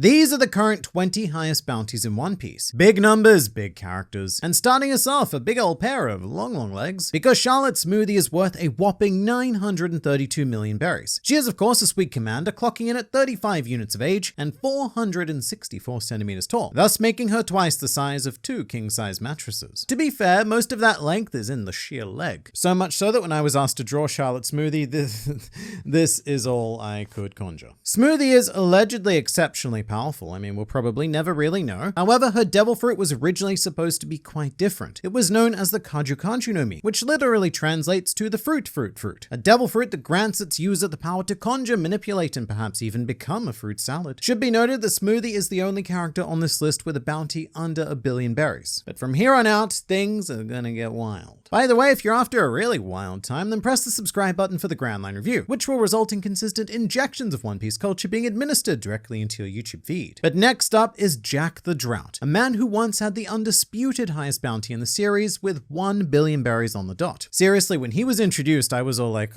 These are the current 20 highest bounties in One Piece. Big numbers, big characters. And starting us off, a big old pair of long legs, because Charlotte Smoothie is worth a whopping 932 million berries. She is of course a sweet commander, clocking in at 35 units of age and 464 centimeters tall, thus making her twice the size of 2 king-size mattresses. To be fair, most of that length is in the sheer leg. So much so that when I was asked to draw Charlotte Smoothie, this is all I could conjure. Smoothie is allegedly exceptionally powerful. I mean, we'll probably never really know. However, her devil fruit was originally supposed to be quite different. It was known as the Kaju Kanju no Mi, which literally translates to the fruit. A devil fruit that grants its user the power to conjure, manipulate, and perhaps even become a fruit salad. Should be noted that Smoothie is the only character on this list with a bounty under 1 billion berries. But from here on out, things are gonna get wild. By the way, if you're after a really wild time, then press the subscribe button for the Grand Line Review, which will result in consistent injections of One Piece culture being administered directly into your YouTube feed. But next up is Jack the Drought, a man who once had the undisputed highest bounty in the series with 1 billion berries on the dot. Seriously, when he was introduced, I was all like,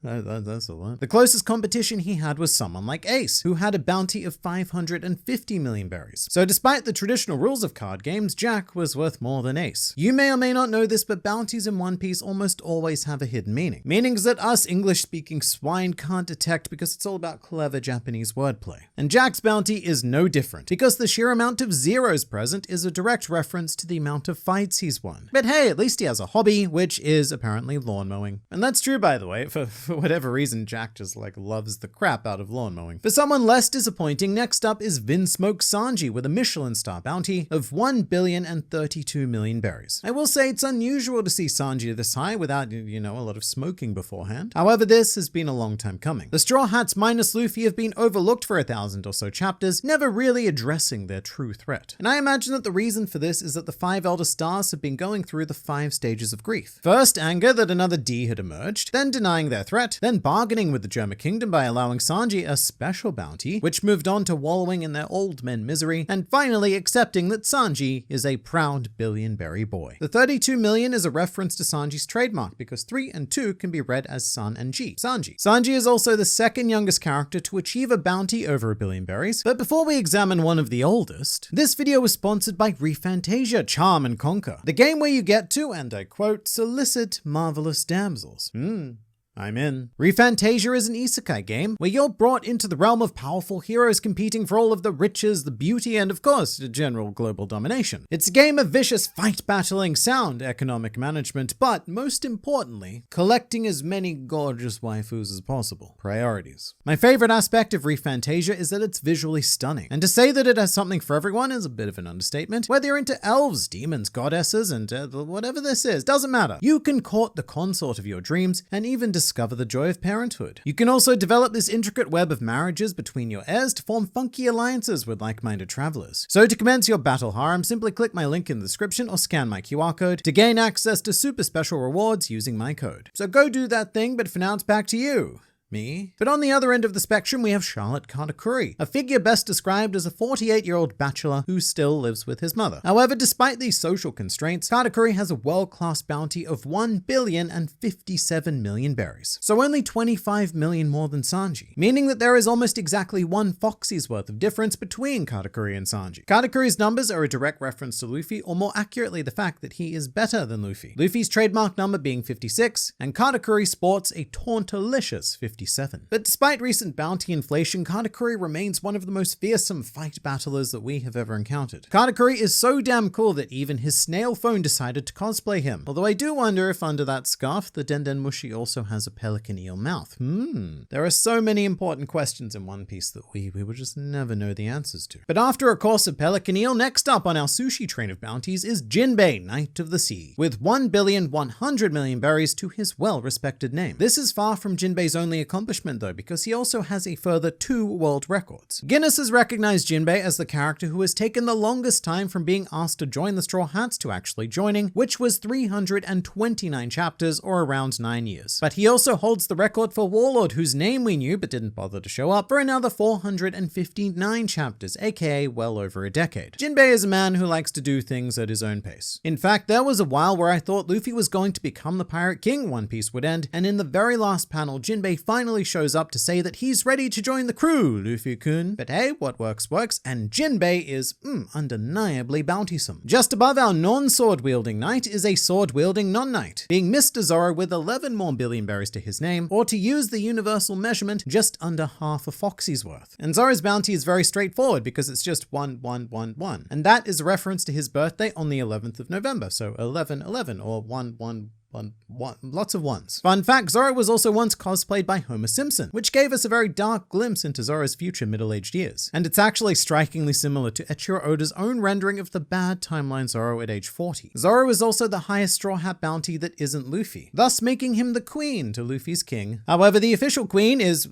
that's a lot. The closest competition he had was someone like Ace, who had a bounty of 550 million berries. So despite the traditional rules of card games, Jack was worth more than Ace. You may or may not know this, but bounties in One Piece almost always have a hidden meaning. Meanings that us English-speaking swine can't detect because it's all about clever Japanese wordplay. And Jack's bounty is no different, because the sheer amount of zeros present is a direct reference to the amount of fights he's won. But hey, at least he has a hobby, which is apparently lawn mowing. And that's true, by the way, for whatever reason, Jack just loves the crap out of lawn mowing. For someone less disappointing, next up is Vin Smoke Sanji with a Michelin star bounty of 1,032 million berries. I will say it's unusual to see Sanji this high without, a lot of smoking beforehand. However, this has been a long time coming. The Straw Hats minus Luffy have been overlooked for 1,000 or so chapters, never really addressing their true threat. And I imagine that the reason for this is that the 5 Elder Stars have been going through the 5 stages of grief. First, anger that another D had emerged, then denying their threat, then bargaining with the Germa Kingdom by allowing Sanji a special bounty, which moved on to wallowing in their old men misery, and finally accepting that Sanji is a proud billion-berry boy. The 32 million is a reference to Sanji's trademark because 3 and 2 can be read as San and G, Sanji. Sanji is also the second youngest character to achieve a bounty over 1 billion berries, but before we examine one of the oldest, this video was sponsored by ReFantasia, Charm and Conquer, the game where you get to, and I quote, solicit marvelous damsels. I'm in. ReFantasia is an isekai game where you're brought into the realm of powerful heroes competing for all of the riches, the beauty, and of course, general global domination. It's a game of vicious fight battling, sound economic management, but most importantly, collecting as many gorgeous waifus as possible. Priorities. My favorite aspect of ReFantasia is that it's visually stunning, and to say that it has something for everyone is a bit of an understatement. Whether you're into elves, demons, goddesses, and whatever this is, doesn't matter. You can court the consort of your dreams and even discover the joy of parenthood. You can also develop this intricate web of marriages between your heirs to form funky alliances with like-minded travelers. So to commence your battle harem, simply click my link in the description or scan my QR code to gain access to super special rewards using my code. So go do that thing, but for now it's back to you. Me. But on the other end of the spectrum, we have Charlotte Katakuri, a figure best described as a 48-year-old bachelor who still lives with his mother. However, despite these social constraints, Katakuri has a world-class bounty of 1,057 million berries. So only 25 million more than Sanji, meaning that there is almost exactly 1 Foxy's worth of difference between Katakuri and Sanji. Katakuri's numbers are a direct reference to Luffy, or more accurately, the fact that he is better than Luffy. Luffy's trademark number being 56, and Katakuri sports a tauntalicious 57. But despite recent bounty inflation, Katakuri remains one of the most fearsome fight battlers that we have ever encountered. Katakuri is so damn cool that even his snail phone decided to cosplay him. Although I do wonder if under that scarf, the Denden Mushi also has a pelican eel mouth. There are so many important questions in One Piece that we will just never know the answers to. But after a course of pelican eel, next up on our sushi train of bounties is Jinbei, Knight of the Sea, with 1,100 million berries to his well-respected name. This is far from Jinbei's only accomplishment though, because he also has a further 2 world records. Guinness has recognized Jinbei as the character who has taken the longest time from being asked to join the Straw Hats to actually joining, which was 329 chapters or around 9 years. But he also holds the record for Warlord, whose name we knew but didn't bother to show up, for another 459 chapters, aka well over a decade. Jinbei is a man who likes to do things at his own pace. In fact, there was a while where I thought Luffy was going to become the Pirate King One Piece would end, and in the very last panel, Jinbei finally shows up to say that he's ready to join the crew, Luffy-kun. But hey, what works works, and Jinbei is undeniably bountysome. Just above our non-sword-wielding knight is a sword-wielding non-knight, being Mr. Zoro with 11 more billion berries to his name, or to use the universal measurement, just under half a Foxy's worth. And Zoro's bounty is very straightforward because it's just 1111, and that is a reference to his birthday on the 11th of November, so 1111 or 111. Lots of ones. Fun fact, Zoro was also once cosplayed by Homer Simpson, which gave us a very dark glimpse into Zoro's future middle-aged years. And it's actually strikingly similar to Eiichiro Oda's own rendering of the bad timeline Zoro at age 40. Zoro is also the highest Straw Hat bounty that isn't Luffy, thus making him the queen to Luffy's king. However, the official queen is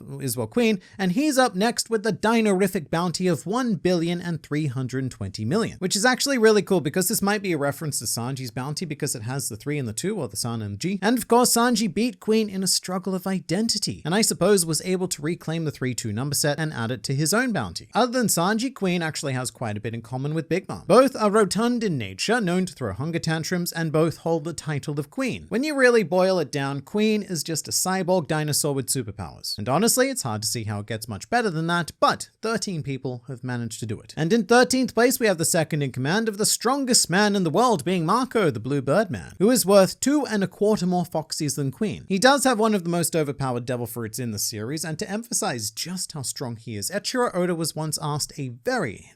queen, and he's up next with the dinorific bounty of 1,320,000,000, which is actually really cool because this might be a reference to Sanji's bounty because it has the 3 and the 2, or the Sun and G. And of course, Sanji beat Queen in a struggle of identity, and I suppose was able to reclaim the 3-2 number set and add it to his own bounty. Other than Sanji, Queen actually has quite a bit in common with Big Mom. Both are rotund in nature, known to throw hunger tantrums, and both hold the title of Queen. When you really boil it down, Queen is just a cyborg dinosaur with superpowers. And honestly, it's hard to see how it gets much better than that, but 13 people have managed to do it. And in 13th place, we have the second in command of the strongest man in the world, being Marco, the blue Birdman, who is worth 2.25 more Foxies than Queen. He does have one of the most overpowered devil fruits in the series, and to emphasize just how strong he is, Eiichiro Oda was once asked a very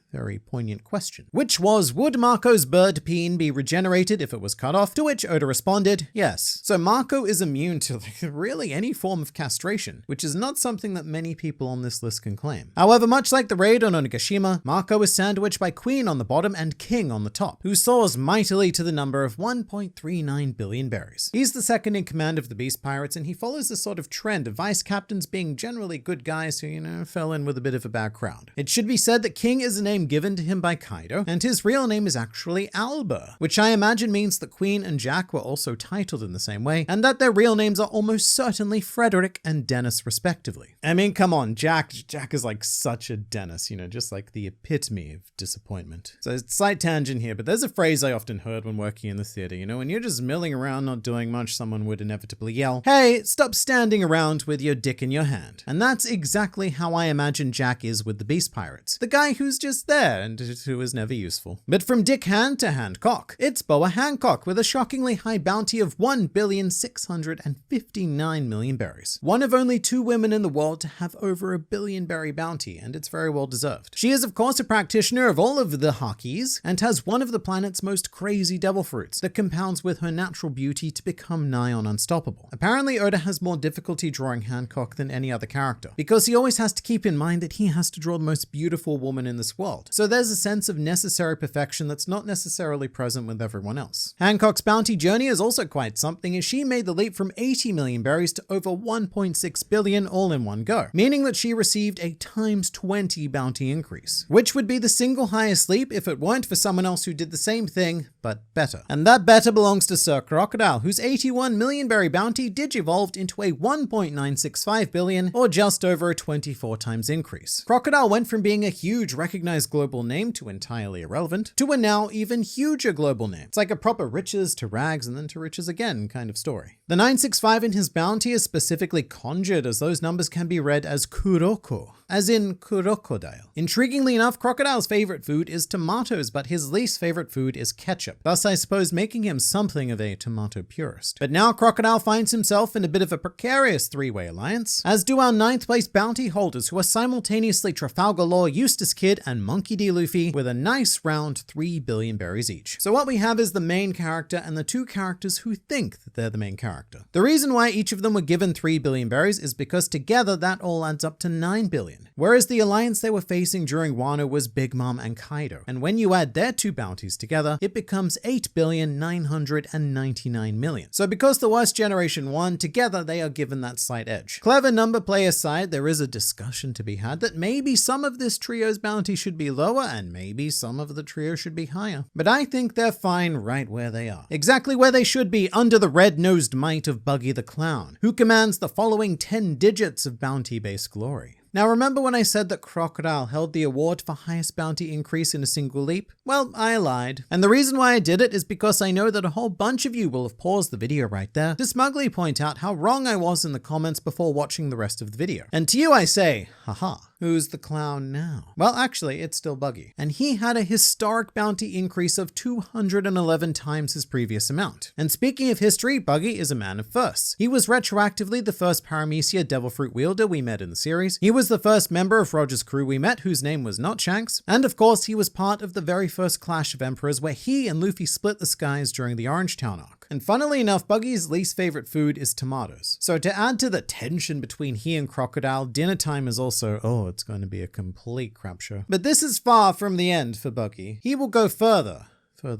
poignant question, which was, would Marco's bird peen be regenerated if it was cut off? To which Oda responded, yes. So Marco is immune to really any form of castration, which is not something that many people on this list can claim. However, much like the raid on Onigashima, Marco is sandwiched by Queen on the bottom and King on the top, who soars mightily to the number of 1.39 billion berries. He's the second in command of the Beast Pirates, and he follows the sort of trend of vice captains being generally good guys who, fell in with a bit of a bad crowd. It should be said that King is a name given to him by Kaido, and his real name is actually Alba, which I imagine means that Queen and Jack were also titled in the same way, and that their real names are almost certainly Frederick and Dennis respectively. I mean, come on, Jack is like such a Dennis, just like the epitome of disappointment. So it's a slight tangent here, but there's a phrase I often heard when working in the theater, when you're just milling around not doing much, someone would inevitably yell, "Hey, stop standing around with your dick in your hand." And that's exactly how I imagine Jack is with the Beast Pirates. The guy who's just there and who is never useful. But from Dick Hand to Hancock, it's Boa Hancock with a shockingly high bounty of 1,659,000,000 berries. One of only 2 women in the world to have over a billion berry bounty, and it's very well deserved. She is of course a practitioner of all of the hakis, and has one of the planet's most crazy devil fruits that compounds with her natural beauty to become nigh on unstoppable. Apparently Oda has more difficulty drawing Hancock than any other character, because he always has to keep in mind that he has to draw the most beautiful woman in this world. So there's a sense of necessary perfection that's not necessarily present with everyone else. Hancock's bounty journey is also quite something, as she made the leap from 80 million berries to over 1.6 billion all in one go, meaning that she received a times 20 bounty increase, which would be the single highest leap if it weren't for someone else who did the same thing, but better. And that better belongs to Sir Crocodile, whose 81 million berry bounty digivolved into a 1.965 billion, or just over a 24 times increase. Crocodile went from being a huge recognized global name to entirely irrelevant, to a now even huger global name. It's like a proper riches to rags and then to riches again kind of story. The 965 in his bounty is specifically conjured, as those numbers can be read as Kuroko, as in Crocodile. Intriguingly enough, Crocodile's favorite food is tomatoes, but his least favorite food is ketchup, thus I suppose making him something of a tomato purist. But now Crocodile finds himself in a bit of a precarious 3-way alliance, as do our 9th place bounty holders, who are simultaneously Trafalgar Law, Eustace Kid, and Monkey D. Luffy, with a nice round 3 billion berries each. So what we have is the main character and the 2 characters who think that they're the main character. The reason why each of them were given 3 billion berries is because together that all adds up to 9 billion. Whereas the alliance they were facing during Wano was Big Mom and Kaido, and when you add their 2 bounties together, it becomes 8,999,000,000. So because the worst generation won, together they are given that slight edge. Clever number play aside, there is a discussion to be had that maybe some of this trio's bounty should be lower and maybe some of the trio should be higher. But I think they're fine right where they are. Exactly where they should be, under the red-nosed might of Buggy the Clown, who commands the following 10 digits of bounty-based glory. Now remember when I said that Crocodile held the award for highest bounty increase in a single leap? Well, I lied. And the reason why I did it is because I know that a whole bunch of you will have paused the video right there to smugly point out how wrong I was in the comments before watching the rest of the video. And to you I say, haha. Who's the clown now? Well, actually, it's still Buggy. And he had a historic bounty increase of 211 times his previous amount. And speaking of history, Buggy is a man of firsts. He was retroactively the first Paramecia Devil Fruit wielder we met in the series. He was the first member of Roger's crew we met whose name was not Shanks. And of course, he was part of the very first clash of emperors where he and Luffy split the skies during the Orangetown arc. And funnily enough, Buggy's least favorite food is tomatoes. So to add to the tension between he and Crocodile, dinner time is also, it's going to be a complete crap show. But this is far from the end for Buggy. He will go further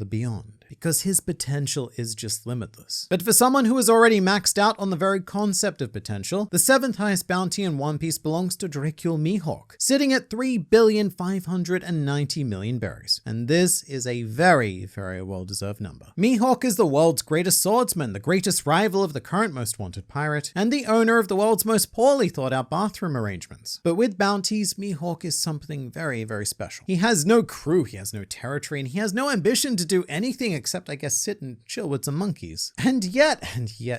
beyond, because his potential is just limitless. But for someone who is already maxed out on the very concept of potential, the 7th highest bounty in One Piece belongs to Dracula Mihawk, sitting at 3,590,000,000 berries. And this is a very, very well-deserved number. Mihawk is the world's greatest swordsman, the greatest rival of the current most wanted pirate, and the owner of the world's most poorly thought out bathroom arrangements. But with bounties, Mihawk is something very, very special. He has no crew, he has no territory, and he has no ambition to do anything except, I guess, sit and chill with some monkeys. And yet,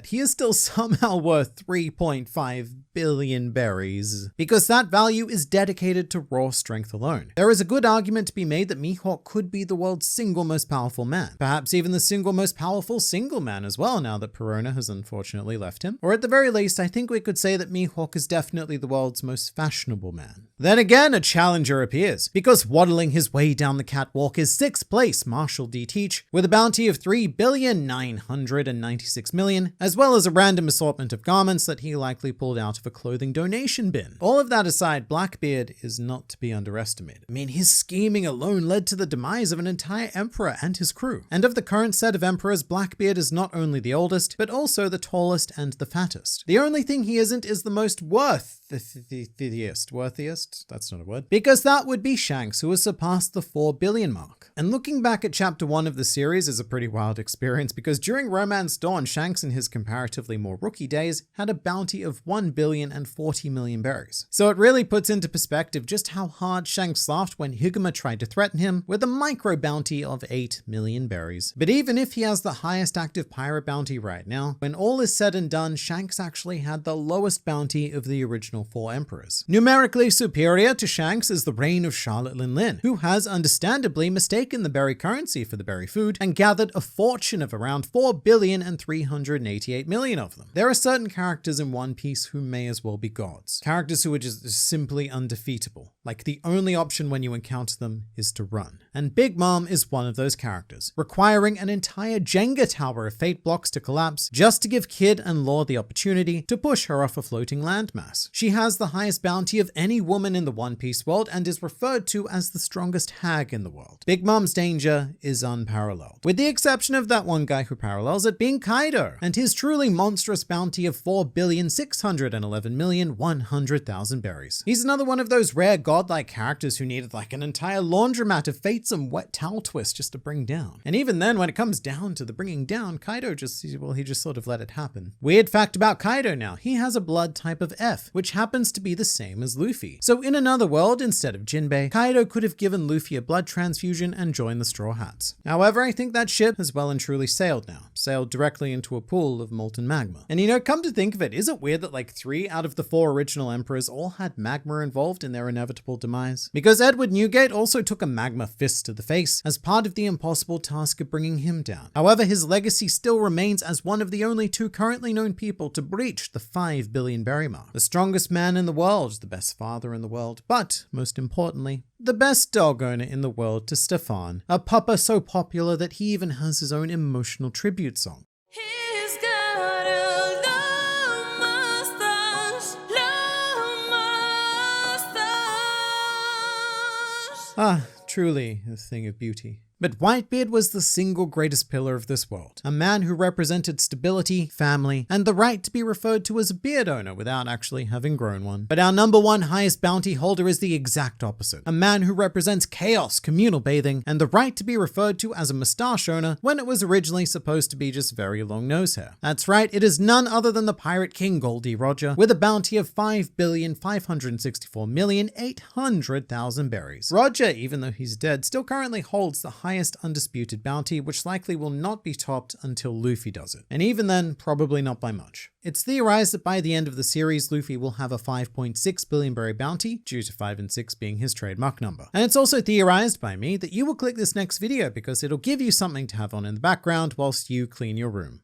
he is still somehow worth 3.5 billion berries, because that value is dedicated to raw strength alone. There is a good argument to be made that Mihawk could be the world's single most powerful man, perhaps even the single most powerful single man as well, now that Perona has unfortunately left him. Or at the very least, I think we could say that Mihawk is definitely the world's most fashionable man. Then again, a challenger appears, because waddling his way down the catwalk is 6th place Marshall D. Teach, with a bounty of 3,996,000,000, as well as a random assortment of garments that he likely pulled out of a clothing donation bin. All of that aside, Blackbeard is not to be underestimated. I mean, his scheming alone led to the demise of an entire emperor and his crew. And of the current set of emperors, Blackbeard is not only the oldest, but also the tallest and the fattest. The only thing he isn't is the most worthiest, that's not a word, because that would be Shanks, who has surpassed the 4 billion mark. And looking back at chapter 1 of the series is a pretty wild experience, because during Romance Dawn, Shanks in his comparatively more rookie days had a bounty of 1,040,000,000 berries. So it really puts into perspective just how hard Shanks laughed when Higuma tried to threaten him with a micro bounty of 8 million berries. But even if he has the highest active pirate bounty right now, when all is said and done, Shanks actually had the lowest bounty of the original 4 emperors. Numerically superior to Shanks is the reign of Charlotte Lin, who has understandably mistaken the berry currency for the berry food and gathered a fortune of around 4,388,000,000 of them. There are certain characters in One Piece who may as well be gods. Characters who are just simply undefeatable. Like the only option when you encounter them is to run. And Big Mom is one of those characters, requiring an entire Jenga tower of fate blocks to collapse just to give Kid and Law the opportunity to push her off a floating landmass. She has the highest bounty of any woman in the One Piece world and is referred to as the strongest hag in the world. Big Mom's danger is unparalleled, with the exception of that one guy who parallels it being Kaido, and his truly monstrous bounty of 4,611,100,000 berries. He's another one of those rare godlike characters who needed like an entire laundromat of fates and wet towel twists just to bring down. And even then, when it comes down to the bringing down, Kaido he just sort of let it happen. Weird fact about Kaido now, he has a blood type of F, which happens to be the same as Luffy. So in another world, instead of Jinbei, Kaido could have given Luffy a blood transfusion and joined the Straw Hats. However, I think that ship has well and truly sailed now, sailed directly into a pool of molten magma. And come to think of it, is it weird that like 3 out of the 4 original emperors all had magma involved in their inevitable demise? Because Edward Newgate also took a magma fist to the face as part of the impossible task of bringing him down. However, his legacy still remains as one of the only 2 currently known people to breach the 5 billion berry mark. The strongest man in the world, the best father in the world, but most importantly, the best dog owner in the world to Stefan, a pupper so popular that he even has his own emotional tribute song. He's got a long mustache. Ah, truly a thing of beauty. But Whitebeard was the single greatest pillar of this world, a man who represented stability, family, and the right to be referred to as a beard owner without actually having grown one. But our number one highest bounty holder is the exact opposite, a man who represents chaos, communal bathing, and the right to be referred to as a mustache owner when it was originally supposed to be just very long nose hair. That's right, it is none other than the Pirate King Goldie Roger, with a bounty of 5,564,800,000 berries. Roger, even though he's dead, still currently holds the highest undisputed bounty, which likely will not be topped until Luffy does it. And even then, probably not by much. It's theorized that by the end of the series, Luffy will have a 5.6 billion berry bounty, due to 5 and 6 being his trademark number. And it's also theorized by me that you will click this next video because it'll give you something to have on in the background whilst you clean your room.